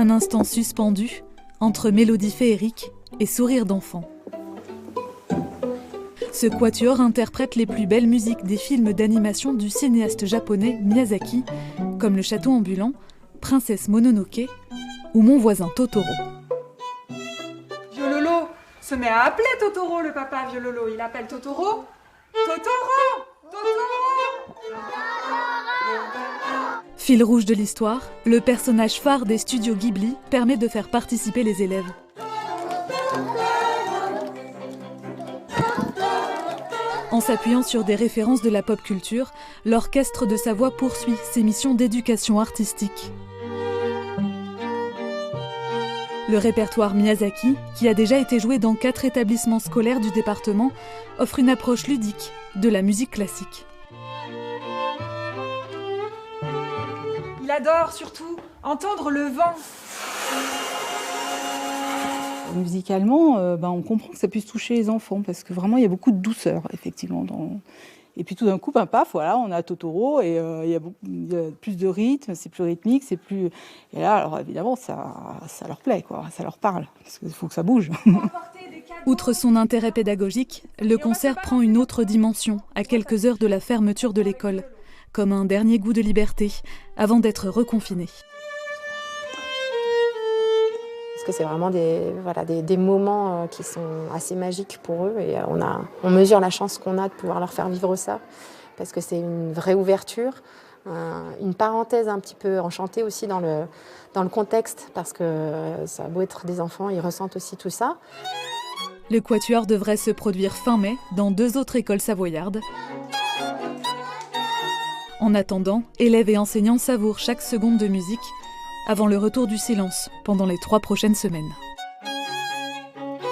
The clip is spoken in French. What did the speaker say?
Un instant suspendu entre mélodie féerique et sourire d'enfant. Ce quatuor interprète les plus belles musiques des films d'animation du cinéaste japonais Miyazaki, comme Le Château ambulant, Princesse Mononoke ou Mon voisin Totoro. Vieux Lolo, ce n'est à appeler Totoro le papa, vieux Lolo. Il appelle Totoro Totoro Totoro. Fil rouge de l'histoire, le personnage phare des studios Ghibli permet de faire participer les élèves. En s'appuyant sur des références de la pop culture, l'orchestre de sa voix poursuit ses missions d'éducation artistique. Le répertoire Miyazaki, qui a déjà été joué dans 4 établissements scolaires du département, offre une approche ludique de la musique classique. Il adore surtout entendre le vent. Musicalement, on comprend que ça puisse toucher les enfants parce que vraiment il y a beaucoup de douceur effectivement. Et puis tout d'un coup, paf, voilà, on a Totoro et il y a plus de rythme, c'est plus rythmique, c'est plus. Et là, alors évidemment, ça leur plaît, quoi, ça leur parle parce qu'il faut que ça bouge. Outre son intérêt pédagogique, le concert prend une autre dimension à quelques heures de la fermeture de l'école, comme un dernier goût de liberté avant d'être reconfiné. Parce que c'est vraiment des moments qui sont assez magiques pour eux et on mesure la chance qu'on a de pouvoir leur faire vivre ça parce que c'est une vraie ouverture, une parenthèse un petit peu enchantée aussi dans le contexte parce que ça a beau être des enfants, ils ressentent aussi tout ça. Le quatuor devrait se produire fin mai dans 2 autres écoles savoyardes. En attendant, élèves et enseignants savourent chaque seconde de musique avant le retour du silence pendant les 3 prochaines semaines.